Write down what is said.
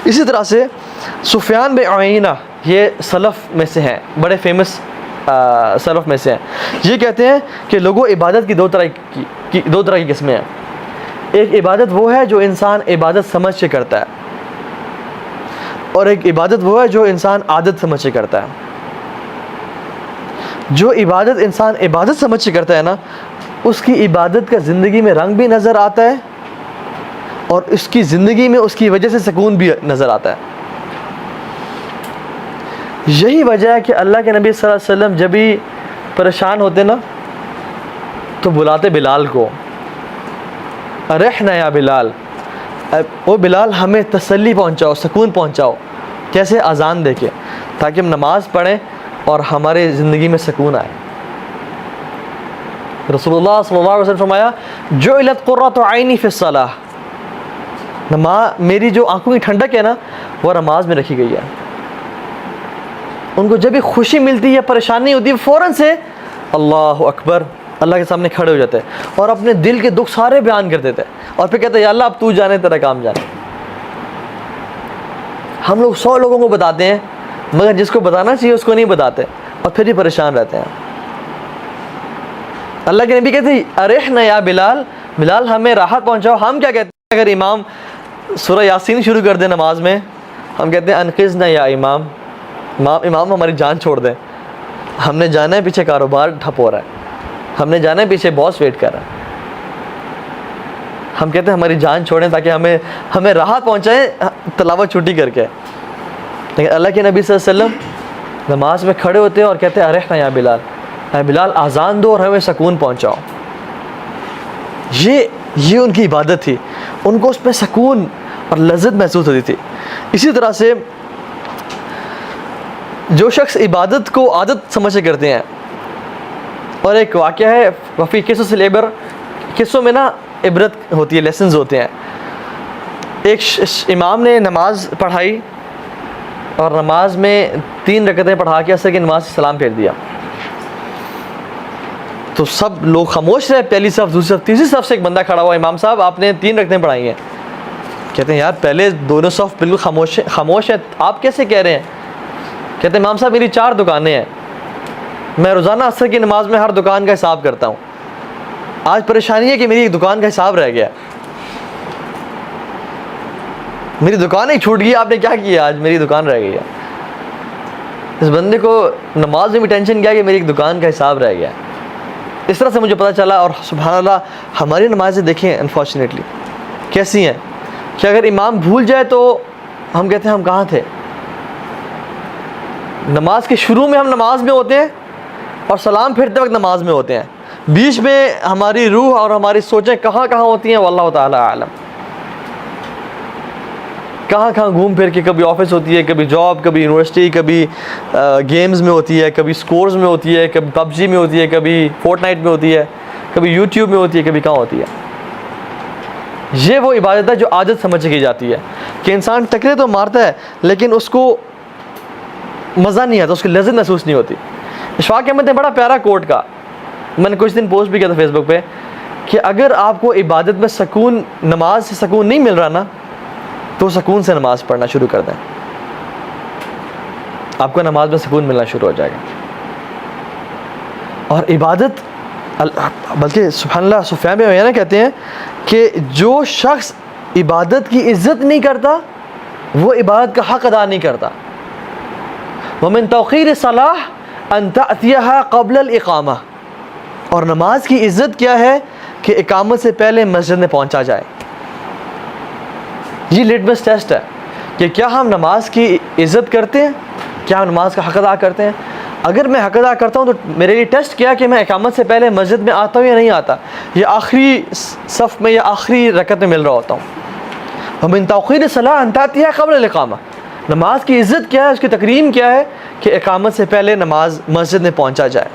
اسی طرح سے سفیان بن عیینہ یہ سلف میں سے ہیں، بڑے فیمس سلف میں سے ہیں. یہ کہتے ہیں کہ لوگوں عبادت کی دو طرح کی قسمیں ہیں. ایک عبادت وہ ہے جو انسان عبادت سمجھ کے کرتا ہے، اور ایک عبادت وہ ہے جو انسان عادت سمجھ کے کرتا ہے. جو عبادت انسان عبادت سمجھ کے کرتا ہے نا، اس کی عبادت کا زندگی میں رنگ بھی نظر آتا ہے، اور اس کی زندگی میں اس کی وجہ سے سکون بھی نظر آتا ہے. یہی وجہ ہے کہ اللہ کے نبی صلی اللہ علیہ وسلم جب بھی پریشان ہوتے نا تو بلاتے بلال کو، ارحنا یا بلال، او بلال ہمیں تسلی پہنچاؤ، سکون پہنچاؤ. کیسے؟ اذان دے کے، تاکہ ہم نماز پڑھیں اور ہمارے زندگی میں سکون آئے. رسول اللہ صلی اللہ علیہ وسلم فرمایا جعلت قرۃ عینی فی الصلاۃ، میری جو آنکھوں کی ٹھنڈک ہے نا وہ نماز میں رکھی گئی ہے. ان کو جب بھی خوشی ملتی ہے، پریشانی ہوتی ہے، فوراً سے اللہ اکبر اللہ کے سامنے کھڑے ہو جاتے ہیں اور اپنے دل کے دکھ سارے بیان کر دیتے ہیں، اور پھر کہتے ہیں یا اللہ اب تو جانے، تیرا کام جانے. ہم لوگ 100 لوگوں کو بتاتے ہیں، مگر جس کو بتانا چاہیے اس کو نہیں بتاتے، اور پھر ہی پریشان رہتے ہیں. اللہ کے نبی کہتے ہیں ارحنا یا بلال، بلال ہمیں راحت پہنچاؤ. ہم کیا کہتے ہیں؟ اگر امام سورہ یاسین شروع کر دیں نماز میں، ہم کہتے ہیں انقذنا یا امام، امام ہماری جان چھوڑ دیں. ہم نے جانا ہے پیچھے کاروبار ٹھپ ہو رہا ہے، ہم نے جانا ہے پیچھے باس ویٹ کر رہا ہے. ہم کہتے ہیں ہماری جان چھوڑیں تاکہ ہمیں راحت پہنچائیں تلاوت چھٹی کر کے. لیکن اللہ کے نبی صلی اللہ علیہ وسلم نماز میں کھڑے ہوتے ہیں اور کہتے ہیں ارحنا یا بلال، اے بلال آزان دو اور ہمیں سکون پہنچاؤ. یہ ان کی عبادت تھی، ان کو اس میں سکون اور لذت محسوس ہوتی تھی. اسی طرح سے جو شخص عبادت کو عادت سمجھ کے کرتے ہیں، اور ایک واقعہ ہے وفی قصص العبر، قصوں میں نا عبرت ہوتی ہے، لیسنز ہوتے ہیں. ایک امام نے نماز پڑھائی اور نماز میں 3 رکعتیں پڑھا کے عصر کی نماز سے سلام پھیر دیا. تو سب لوگ خاموش رہے، پہلی صف، دوسری صف، تیسری صف سے ایک بندہ کھڑا ہوا، امام صاحب آپ نے 3 رکعتیں پڑھائی ہیں. کہتے ہیں یار پہلے دونوں صف بالکل خاموش ہیں، آپ کیسے کہہ رہے ہیں؟ کہتے ہیں امام صاحب میری 4 دکانیں ہیں، میں روزانہ عصر کی نماز میں ہر دکان کا حساب کرتا ہوں. آج پریشانی ہے کہ میری ایک دکان کا حساب رہ گیا، میری دکان ہی چھوٹ گئی. آپ نے کیا کیا؟ آج میری دکان رہ گئی ہے. اس بندے کو نماز میں بھی ٹینشن کیا کہ میری ایک دکان کا حساب رہ گیا. اس طرح سے مجھے پتہ چلا. اور سبحان اللہ ہماری نمازیں دیکھیں انفارچونیٹلی کیسی ہیں کہ اگر امام بھول جائے تو ہم کہتے ہیں ہم کہاں تھے. نماز کے شروع میں ہم نماز میں ہوتے ہیں اور سلام پھرتے وقت نماز میں ہوتے ہیں، بیچ میں ہماری روح اور ہماری سوچیں کہاں ہوتی ہیں واللہ تعالی عالم. کہاں گھوم پھر کے، کبھی آفس ہوتی ہے، کبھی جاب، کبھی یونیورسٹی، کبھی گیمز میں ہوتی ہے، کبھی سکورز میں ہوتی ہے، کبھی پب جی میں ہوتی ہے، کبھی فورٹ نائٹ میں ہوتی ہے، کبھی یوٹیوب میں ہوتی ہے، کبھی کہاں ہوتی ہے. یہ وہ عبادت ہے جو عادت سمجھ کی جاتی ہے کہ انسان ٹکرے تو مارتا ہے لیکن اس کو مزہ نہیں آتا، اس کی لذت محسوس نہیں ہوتی. اشفاق احمد نے بڑا پیارا کوٹ کہا، میں نے کچھ دن پوسٹ بھی کیا تھا فیس بک پہ، کہ اگر آپ کو عبادت میں سکون، نماز سے سکون نہیں مل رہا نا، تو سکون سے نماز پڑھنا شروع کر دیں، آپ کو نماز میں سکون ملنا شروع ہو جائے گا. اور عبادت، بلکہ سبحان اللہ سفیان بن عیینہ کہتے ہیں کہ جو شخص عبادت کی عزت نہیں کرتا وہ عبادت کا حق ادا نہیں کرتا. ومن توقیر الصلاۃ ان تأتیها قبل الاقامہ، اور نماز کی عزت کیا ہے کہ اقامت سے پہلے مسجد میں پہنچا جائے. یہ لٹمس ٹیسٹ ہے کہ کیا ہم نماز کی عزت کرتے ہیں، کیا ہم نماز کا حق ادا کرتے ہیں. اگر میں حق ادا کرتا ہوں تو میرے لیے ٹیسٹ کیا کہ میں اقامت سے پہلے مسجد میں آتا ہوں یا نہیں آتا، یا آخری صف میں یا آخری رکعت میں مل رہا ہوتا ہوں. ومن توقیر الصلاۃ ان تأتیها قبل الاقامہ، نماز کی عزت کیا ہے، اس کی تکریم کیا ہے کہ اقامت سے پہلے نماز مسجد میں پہنچا جائے.